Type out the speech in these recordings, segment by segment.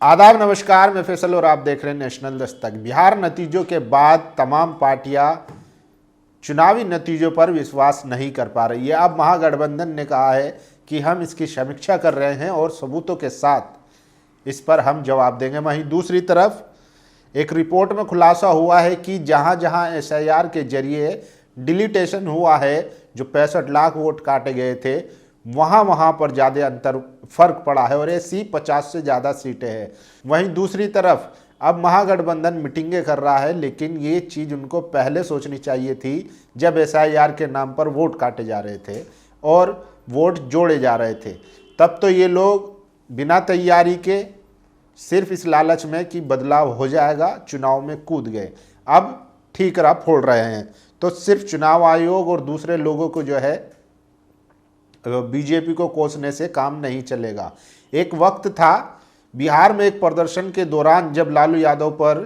आदाब, नमस्कार। मैं फैसल और आप देख रहे हैं नेशनल दस्तक। बिहार नतीजों के बाद तमाम पार्टियां चुनावी नतीजों पर विश्वास नहीं कर पा रही है। अब महागठबंधन ने कहा है कि हम इसकी समीक्षा कर रहे हैं और सबूतों के साथ इस पर हम जवाब देंगे। वहीं दूसरी तरफ एक रिपोर्ट में खुलासा हुआ है कि जहां जहां एसआईआर के जरिए डिलीटेशन हुआ है, जो 65 लाख वोट काटे गए थे, वहां पर ज़्यादा फर्क पड़ा है और ऐसी 50 से ज़्यादा सीटें हैं। वहीं दूसरी तरफ अब महागठबंधन मीटिंगें कर रहा है, लेकिन ये चीज़ उनको पहले सोचनी चाहिए थी जब एसआईआर के नाम पर वोट काटे जा रहे थे और वोट जोड़े जा रहे थे। तब तो ये लोग बिना तैयारी के सिर्फ इस लालच में कि बदलाव हो जाएगा चुनाव में कूद गए। अब ठीकरा फोड़ रहे हैं। तो सिर्फ चुनाव आयोग और दूसरे लोगों को जो है बीजेपी को कोसने से काम नहीं चलेगा। एक वक्त था बिहार में एक प्रदर्शन के दौरान जब लालू यादव पर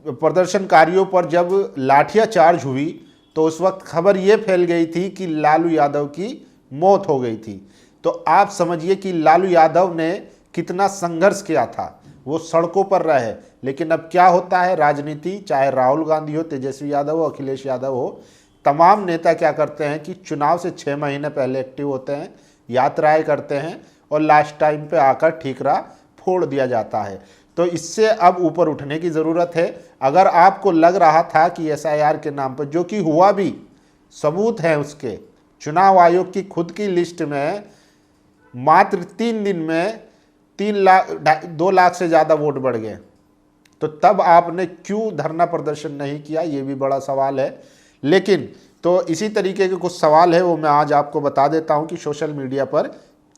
प्रदर्शनकारियों पर जब लाठियाचार्ज हुई तो उस वक्त खबर ये फैल गई थी कि लालू यादव की मौत हो गई थी। तो आप समझिए कि लालू यादव ने कितना संघर्ष किया था, वो सड़कों पर रहे। लेकिन अब क्या होता है, राजनीति, चाहे राहुल गांधी हो, तेजस्वी यादव हो, अखिलेश यादव हो, तमाम नेता क्या करते हैं कि चुनाव से 6 महीने पहले एक्टिव होते हैं, यात्राएं करते हैं और लास्ट टाइम पे आकर ठीकरा फोड़ दिया जाता है। तो इससे अब ऊपर उठने की ज़रूरत है। अगर आपको लग रहा था कि एसआईआर के नाम पर, जो कि हुआ भी, सबूत है उसके, चुनाव आयोग की खुद की लिस्ट में मात्र 3 दिन में 2 लाख से ज़्यादा वोट बढ़ गए, तो तब आपने क्यों धरना प्रदर्शन नहीं किया, ये भी बड़ा सवाल है। लेकिन तो इसी तरीके के कुछ सवाल है, वो मैं आज आपको बता देता हूं कि सोशल मीडिया पर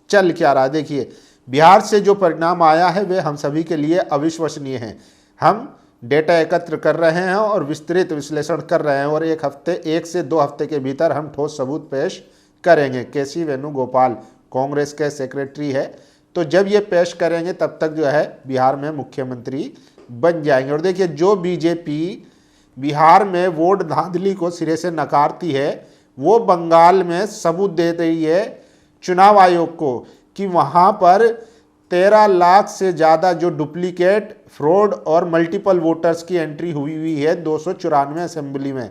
चल क्या रहा है। देखिए, बिहार से जो परिणाम आया है वे हम सभी के लिए अविश्वसनीय हैं। हम डेटा एकत्र कर रहे हैं और विस्तृत विश्लेषण कर रहे हैं और 1 से 2 हफ्ते के भीतर हम ठोस सबूत पेश करेंगे। केसी वेणुगोपाल कांग्रेस के सेक्रेटरी है, तो जब ये पेश करेंगे तब तक जो है बिहार में मुख्यमंत्री बन जाएंगे। और देखिए, जो बीजेपी बिहार में वोट धांधली को सिरे से नकारती है, वो बंगाल में सबूत दे रही है चुनाव आयोग को कि वहाँ पर 13 लाख से ज़्यादा जो डुप्लीकेट, फ्रॉड और मल्टीपल वोटर्स की एंट्री हुई है 294 असेंबली में।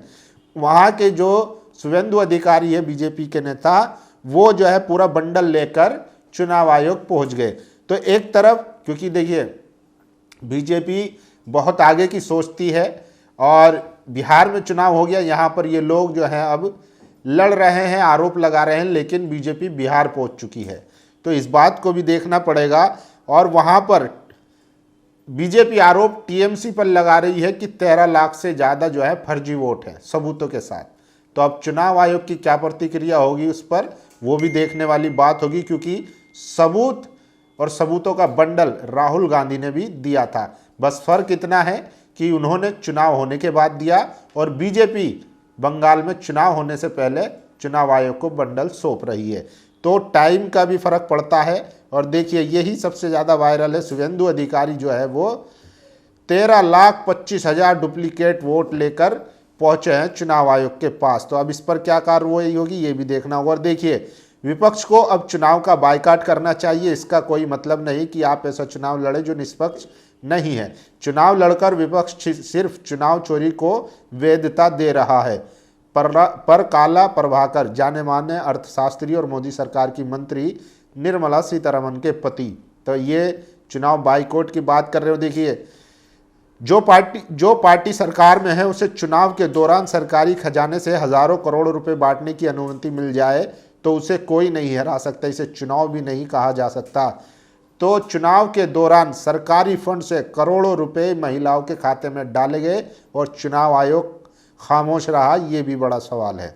वहाँ के जो शुभेंदु अधिकारी है, बीजेपी के नेता, वो जो है पूरा बंडल लेकर चुनाव आयोग पहुँच गए। तो एक तरफ, क्योंकि देखिए बीजेपी बहुत आगे की सोचती है और बिहार में चुनाव हो गया, यहाँ पर ये लोग जो हैं अब लड़ रहे हैं, आरोप लगा रहे हैं, लेकिन बीजेपी बिहार पहुँच चुकी है, तो इस बात को भी देखना पड़ेगा। और वहाँ पर बीजेपी आरोप टीएमसी पर लगा रही है कि 13 लाख से ज़्यादा जो है फर्जी वोट है सबूतों के साथ। तो अब चुनाव आयोग की क्या प्रतिक्रिया होगी उस पर, वो भी देखने वाली बात होगी, क्योंकि सबूत और सबूतों का बंडल राहुल गांधी ने भी दिया था। बस फर्क इतना है कि उन्होंने चुनाव होने के बाद दिया और बीजेपी बंगाल में चुनाव होने से पहले चुनाव आयोग को बंडल सौंप रही है। तो टाइम का भी फर्क पड़ता है। और देखिए, यही सबसे ज़्यादा वायरल है। शुभेंदु अधिकारी जो है वो 13,25,000 डुप्लीकेट वोट लेकर पहुंचे हैं चुनाव आयोग के पास। तो अब इस पर क्या कार्रवाई होगी, ये भी देखना होगा। और देखिए, विपक्ष को अब चुनाव का बायकॉट करना चाहिए। इसका कोई मतलब नहीं कि आप ऐसा चुनाव लड़े जो निष्पक्ष नहीं है। चुनाव लड़कर विपक्ष सिर्फ चुनाव चोरी को वैधता दे रहा है। पर काला प्रभाकर, जाने माने अर्थशास्त्री और मोदी सरकार की मंत्री निर्मला सीतारमण के पति, तो ये चुनाव बाइकॉट की बात कर रहे हो। देखिए, जो पार्टी सरकार में है उसे चुनाव के दौरान सरकारी खजाने से हजारों करोड़ रुपए बांटने की अनुमति मिल जाए तो उसे कोई नहीं हरा सकता। इसे चुनाव भी नहीं कहा जा सकता। तो चुनाव के दौरान सरकारी फंड से करोड़ों रुपए महिलाओं के खाते में डाले गए और चुनाव आयोग खामोश रहा, ये भी बड़ा सवाल है।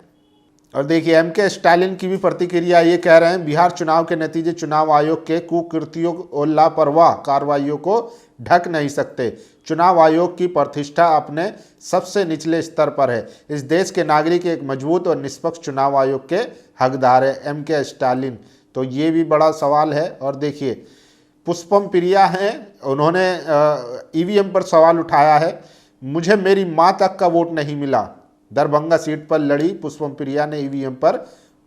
और देखिए, एमके स्टालिन की भी प्रतिक्रिया, ये कह रहे हैं बिहार चुनाव के नतीजे चुनाव आयोग के कुकृतियों और लापरवाह कार्रवाइयों को ढक नहीं सकते। चुनाव आयोग की प्रतिष्ठा अपने सबसे निचले स्तर पर है। इस देश के नागरिक एक मजबूत और निष्पक्ष चुनाव आयोग के हकदार है, एमके स्टालिन। तो ये भी बड़ा सवाल है। और देखिए, पुष्पम प्रिया हैं, उन्होंने ईवीएम पर सवाल उठाया है। मुझे मेरी माँ तक का वोट नहीं मिला। दरभंगा सीट पर लड़ी पुष्पम प्रिया ने ईवीएम पर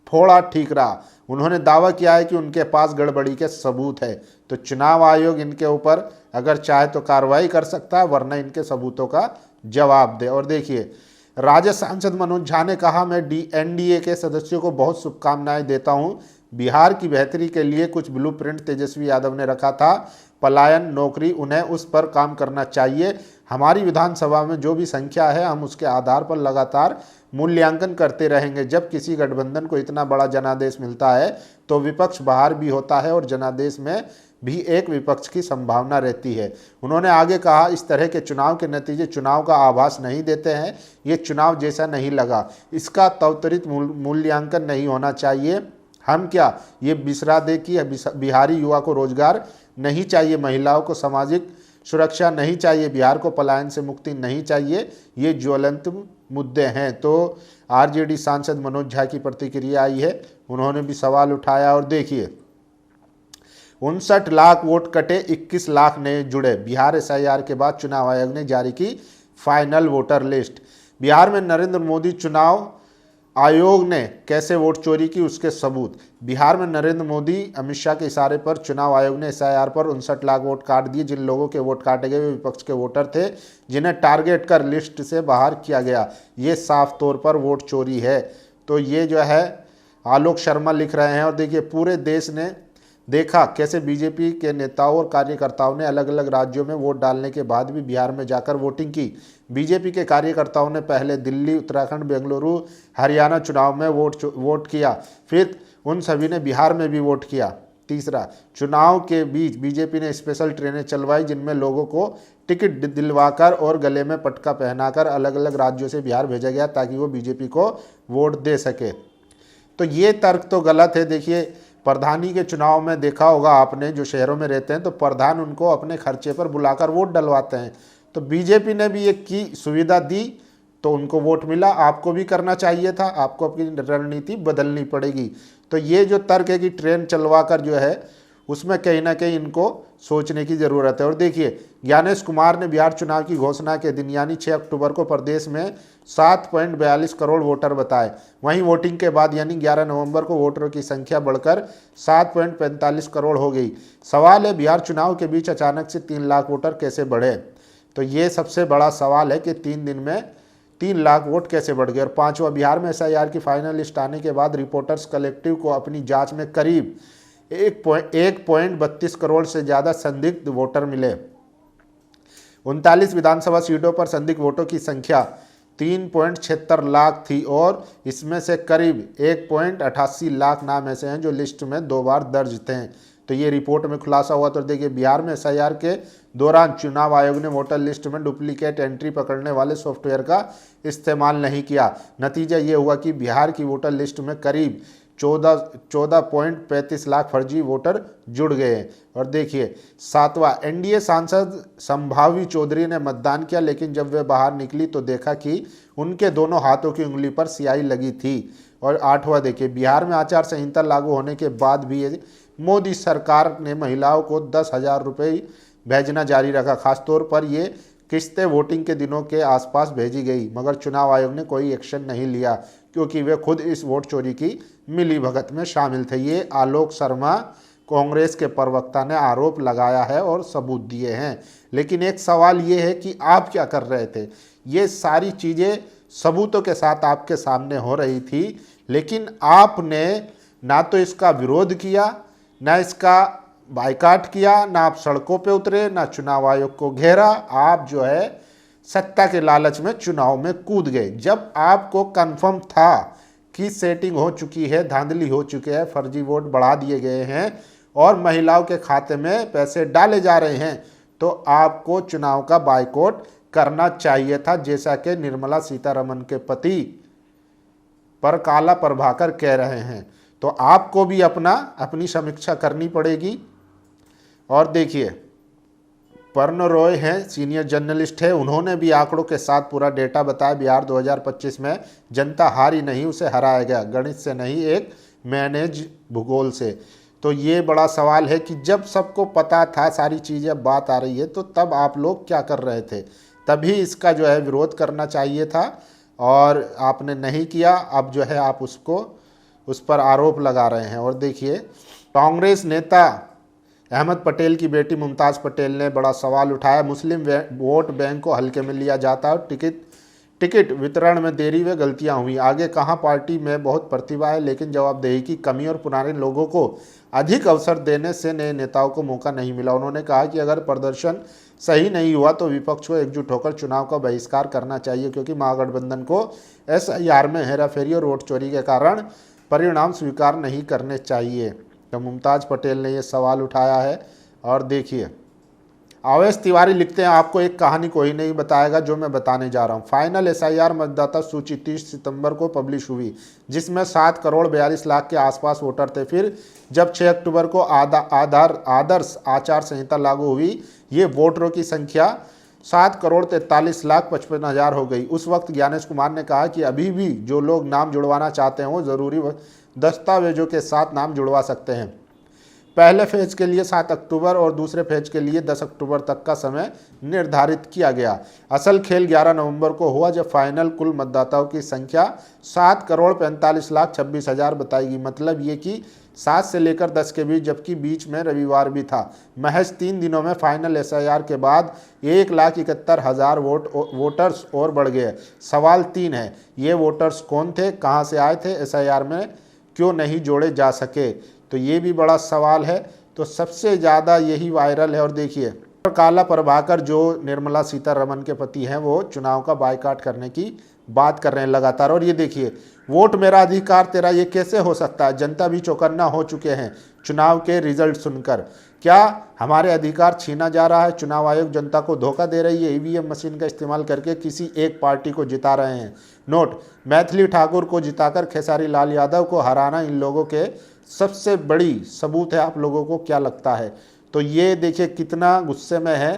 फोड़ा ठीकरा। उन्होंने दावा किया है कि उनके पास गड़बड़ी के सबूत है, तो चुनाव आयोग इनके ऊपर अगर चाहे तो कार्रवाई कर सकता है, वरना इनके सबूतों का जवाब दे। और देखिए, राजद सांसद मनोज झा ने कहा, मैं एनडीए के सदस्यों को बहुत शुभकामनाएं देता हूं। बिहार की बेहतरी के लिए कुछ ब्लूप्रिंट तेजस्वी यादव ने रखा था, पलायन, नौकरी, उन्हें उस पर काम करना चाहिए। हमारी विधानसभा में जो भी संख्या है, हम उसके आधार पर लगातार मूल्यांकन करते रहेंगे। जब किसी गठबंधन को इतना बड़ा जनादेश मिलता है तो विपक्ष बाहर भी होता है और जनादेश में भी एक विपक्ष की संभावना रहती है। उन्होंने आगे कहा, इस तरह के चुनाव के नतीजे चुनाव का आभास नहीं देते हैं, ये चुनाव जैसा नहीं लगा, इसका त्वरित मूल्यांकन नहीं होना चाहिए। हम क्या ये बिसरा दे कि बिहारी युवा को रोजगार नहीं चाहिए, महिलाओं को सामाजिक सुरक्षा नहीं चाहिए, बिहार को पलायन से मुक्ति नहीं चाहिए, ये ज्वलंत मुद्दे हैं। तो आरजेडी सांसद मनोज झा की प्रतिक्रिया आई है, उन्होंने भी सवाल उठाया। और देखिए, 59 लाख वोट कटे, 21 लाख नए जुड़े। बिहार एसआईआर के बाद चुनाव आयोग ने जारी की फाइनल वोटर लिस्ट। बिहार में नरेंद्र मोदी चुनाव आयोग ने कैसे वोट चोरी की, उसके सबूत। बिहार में नरेंद्र मोदी अमित शाह के इशारे पर चुनाव आयोग ने एसआईआर पर 59 लाख वोट काट दिए। जिन लोगों के वोट काटे गए वे विपक्ष के वोटर थे, जिन्हें टारगेट कर लिस्ट से बाहर किया गया। ये साफ तौर पर वोट चोरी है। तो ये जो है आलोक शर्मा लिख रहे हैं। और देखिए, पूरे देश ने देखा कैसे बीजेपी के नेताओं और कार्यकर्ताओं ने अलग अलग राज्यों में वोट डालने के बाद भी बिहार में जाकर वोटिंग की। बीजेपी के कार्यकर्ताओं ने पहले दिल्ली, उत्तराखंड, बेंगलुरु, हरियाणा चुनाव में वोट किया, फिर उन सभी ने बिहार में भी वोट किया। तीसरा, चुनाव के बीच बीजेपी ने स्पेशल ट्रेनें चलवाई, जिनमें लोगों को टिकट दिलवाकर और गले में पटका पहनाकर अलग अलग राज्यों से बिहार भेजा गया, ताकि वो बीजेपी को वोट दे सके। तो ये तर्क तो गलत है। देखिए, प्रधानी के चुनाव में देखा होगा आपने, जो शहरों में रहते हैं तो प्रधान उनको अपने खर्चे पर बुलाकर वोट डलवाते हैं। तो बीजेपी ने भी एक की सुविधा दी तो उनको वोट मिला। आपको भी करना चाहिए था, आपको अपनी रणनीति बदलनी पड़ेगी। तो ये जो तर्क है कि ट्रेन चलवा कर जो है, उसमें कहीं ना कहीं इनको सोचने की ज़रूरत है। और देखिए, ज्ञानेश कुमार ने बिहार चुनाव की घोषणा के दिन यानी 6 अक्टूबर को प्रदेश में 7.42 करोड़ वोटर बताए। वहीं वोटिंग के बाद यानी 11 नवंबर को वोटरों की संख्या बढ़कर 7.45 करोड़ हो गई। सवाल है, बिहार चुनाव के बीच अचानक से 3 लाख वोटर कैसे बढ़े? तो ये सबसे बड़ा सवाल है कि 3 दिन में 3 लाख वोट कैसे बढ़ गए। और पांचवा, बिहार में एसआईआर की फाइनल लिस्ट आने के बाद रिपोर्टर्स कलेक्टिव को अपनी जांच में करीब 1.32 करोड़ से ज़्यादा संदिग्ध वोटर मिले। 39 विधानसभा सीटों पर संदिग्ध वोटों की संख्या 3.76 लाख थी और इसमें से करीब 1.88 लाख नाम ऐसे हैं जो लिस्ट में 2 बार दर्ज थे। तो ये रिपोर्ट में खुलासा हुआ। तो देखिए, बिहार में एसआईआर के दौरान चुनाव आयोग ने वोटर लिस्ट में डुप्लीकेट एंट्री पकड़ने वाले सॉफ्टवेयर का इस्तेमाल नहीं किया। नतीजा ये हुआ कि बिहार की वोटर लिस्ट में करीब 14.35 लाख फर्जी वोटर जुड़ गए। और देखिए, 7वां, एनडीए सांसद संभावी चौधरी ने मतदान किया, लेकिन जब वे बाहर निकली तो देखा कि उनके दोनों हाथों की उंगली पर स्याही लगी थी। और 8वां, देखिए, बिहार में आचार संहिता लागू होने के बाद भी मोदी सरकार ने महिलाओं को 10,000 रुपये भेजना जारी रखा। खासतौर पर ये किस्तें वोटिंग के दिनों के आसपास भेजी गई, मगर चुनाव आयोग ने कोई एक्शन नहीं लिया क्योंकि वे खुद इस वोट चोरी की मिलीभगत में शामिल थे। ये आलोक शर्मा, कांग्रेस के प्रवक्ता, ने आरोप लगाया है और सबूत दिए हैं। लेकिन एक सवाल ये है कि आप क्या कर रहे थे? ये सारी चीज़ें सबूतों के साथ आपके सामने हो रही थी, लेकिन आपने ना तो इसका विरोध किया, ना इसका बायकाट किया, ना आप सड़कों पे उतरे, ना चुनाव आयोग को घेरा। आप जो है सत्ता के लालच में चुनाव में कूद गए। जब आपको कन्फर्म था कि सेटिंग हो चुकी है, धांधली हो चुकी है, फर्जी वोट बढ़ा दिए गए हैं और महिलाओं के खाते में पैसे डाले जा रहे हैं, तो आपको चुनाव का बायकॉट करना चाहिए था, जैसा कि निर्मला सीतारमण के पति पर काला प्रभाकर कह रहे हैं। तो आपको भी अपनी समीक्षा करनी पड़ेगी। और देखिए, पर्ण रॉय हैं, सीनियर जर्नलिस्ट है, उन्होंने भी आंकड़ों के साथ पूरा डेटा बताया। बिहार 2025 में जनता हारी नहीं, उसे हराया गया, गणित से नहीं, एक मैनेज भूगोल से। तो ये बड़ा सवाल है कि जब सबको पता था, सारी चीज़ें बात आ रही है, तो तब आप लोग क्या कर रहे थे? तभी इसका जो है विरोध करना चाहिए था और आपने नहीं किया। अब जो है आप उसको उस पर आरोप लगा रहे हैं। और देखिए, कांग्रेस नेता अहमद पटेल की बेटी मुमताज़ पटेल ने बड़ा सवाल उठाया। मुस्लिम वोट बैंक को हल्के में लिया जाता है और टिकट वितरण में देरी व गलतियां हुई। आगे कहा, पार्टी में बहुत प्रतिभा है लेकिन जवाबदेही की कमी और पुराने लोगों को अधिक अवसर देने से नए नेताओं को मौका नहीं मिला। उन्होंने कहा कि अगर प्रदर्शन सही नहीं हुआ तो विपक्ष को एकजुट होकर चुनाव का बहिष्कार करना चाहिए, क्योंकि महागठबंधन को SIR में हेराफेरी और वोट चोरी के कारण परिणाम स्वीकार नहीं करने चाहिए। तो मुमताज़ पटेल ने ये सवाल उठाया है। और देखिए, आवेश तिवारी लिखते हैं, आपको एक कहानी कोई नहीं बताएगा जो मैं बताने जा रहा हूँ। फाइनल SIR मतदाता सूची 30 सितंबर को पब्लिश हुई, जिसमें 7 करोड़ 42 लाख के आसपास वोटर थे। फिर जब 6 अक्टूबर को आदर्श आचार संहिता लागू हुई, ये वोटरों की संख्या 7 करोड़ 43 लाख 55 हज़ार हो गई। उस वक्त ज्ञानेश कुमार ने कहा कि अभी भी जो लोग नाम जुड़वाना चाहते हैं वो ज़रूरी दस्तावेजों के साथ नाम जुड़वा सकते हैं। पहले फेज के लिए 7 अक्टूबर और दूसरे फेज के लिए 10 अक्टूबर तक का समय निर्धारित किया गया। असल खेल 11 नवंबर को हुआ, जब फाइनल कुल मतदाताओं की संख्या 7 करोड़ 45 लाख 26 हज़ार बताएगी। मतलब ये कि 7 से लेकर 10 के बीच, जबकि बीच में रविवार भी था। महज 3 दिनों में फाइनल SIR के बाद 1,71,000 वोटर्स और बढ़ गए। सवाल 3 है, ये वोटर्स कौन थे, कहाँ से आए थे, SIR में क्यों नहीं जोड़े जा सके? तो ये भी बड़ा सवाल है। तो सबसे ज़्यादा यही वायरल है। और देखिए, काला प्रभाकर जो निर्मला सीतारमण के पति हैं, वो चुनाव का बायकॉट करने की बात कर रहे हैं लगातार। और ये देखिए, वोट मेरा अधिकार तेरा, ये कैसे हो सकता है? जनता भी चौकन्ना हो चुके हैं चुनाव के रिजल्ट सुनकर। क्या हमारे अधिकार छीना जा रहा है? चुनाव आयोग जनता को धोखा दे रही है। EVM मशीन का इस्तेमाल करके किसी एक पार्टी को जिता रहे हैं। नोट, मैथिली ठाकुर को जिताकर खेसारी लाल यादव को हराना इन लोगों के सबसे बड़ी सबूत है। आप लोगों को क्या लगता है? तो ये देखिए कितना गुस्से में है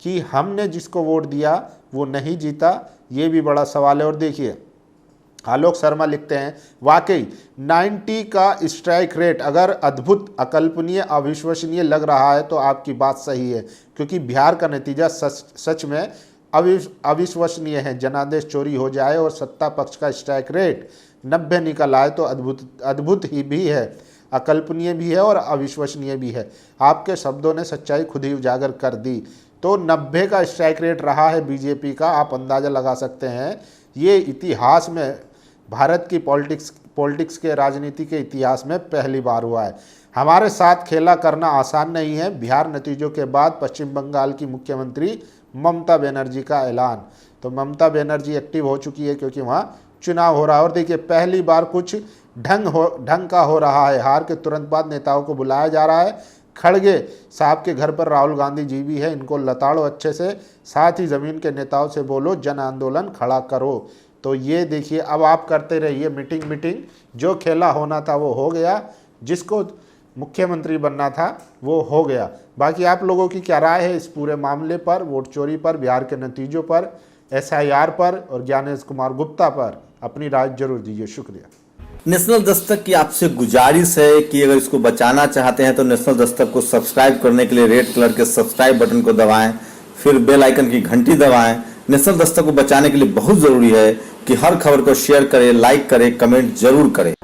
कि हमने जिसको वोट दिया वो नहीं जीता, ये भी बड़ा सवाल है। और देखिए, आलोक शर्मा लिखते हैं, वाकई 90 का स्ट्राइक रेट अगर अद्भुत, अकल्पनीय, अविश्वसनीय लग रहा है तो आपकी बात सही है, क्योंकि बिहार का नतीजा सच में अविश्वसनीय है। जनादेश चोरी हो जाए और सत्ता पक्ष का स्ट्राइक रेट 90 निकल आए तो अद्भुत ही भी है, अकल्पनीय भी है और अविश्वसनीय भी है। आपके शब्दों ने सच्चाई खुद ही उजागर कर दी। तो 90 का स्ट्राइक रेट रहा है बीजेपी का। आप अंदाज़ा लगा सकते हैं, ये इतिहास में, भारत की पॉलिटिक्स के, राजनीति के इतिहास में पहली बार हुआ है। हमारे साथ खेला करना आसान नहीं है। बिहार नतीजों के बाद पश्चिम बंगाल की मुख्यमंत्री ममता बनर्जी का ऐलान। तो ममता बनर्जी एक्टिव हो चुकी है, क्योंकि वहाँ चुनाव हो रहा है। और देखिए, पहली बार कुछ ढंग का हो रहा है। हार के तुरंत बाद नेताओं को बुलाया जा रहा है। खड़गे साहब के घर पर राहुल गांधी जी भी है, इनको लताड़ो अच्छे से, साथ ही ज़मीन के नेताओं से बोलो जन आंदोलन खड़ा करो। तो ये देखिए, अब आप करते रहिए मीटिंग। जो खेला होना था वो हो गया, जिसको मुख्यमंत्री बनना था वो हो गया। बाकी आप लोगों की क्या राय है इस पूरे मामले पर, वोट चोरी पर, बिहार के नतीजों पर, SIR पर और ज्ञानेश कुमार गुप्ता पर? अपनी राय जरूर दीजिए। शुक्रिया। नेशनल दस्तक की आपसे गुजारिश है कि अगर इसको बचाना चाहते हैं तो नेशनल दस्तक को सब्सक्राइब करने के लिए रेड कलर के सब्सक्राइब बटन को दबाएं, फिर बेल आइकन की घंटी दबाएं। नेशनल दस्तक को बचाने के लिए बहुत जरूरी है कि हर खबर को शेयर करें, लाइक करें, कमेंट जरूर करें।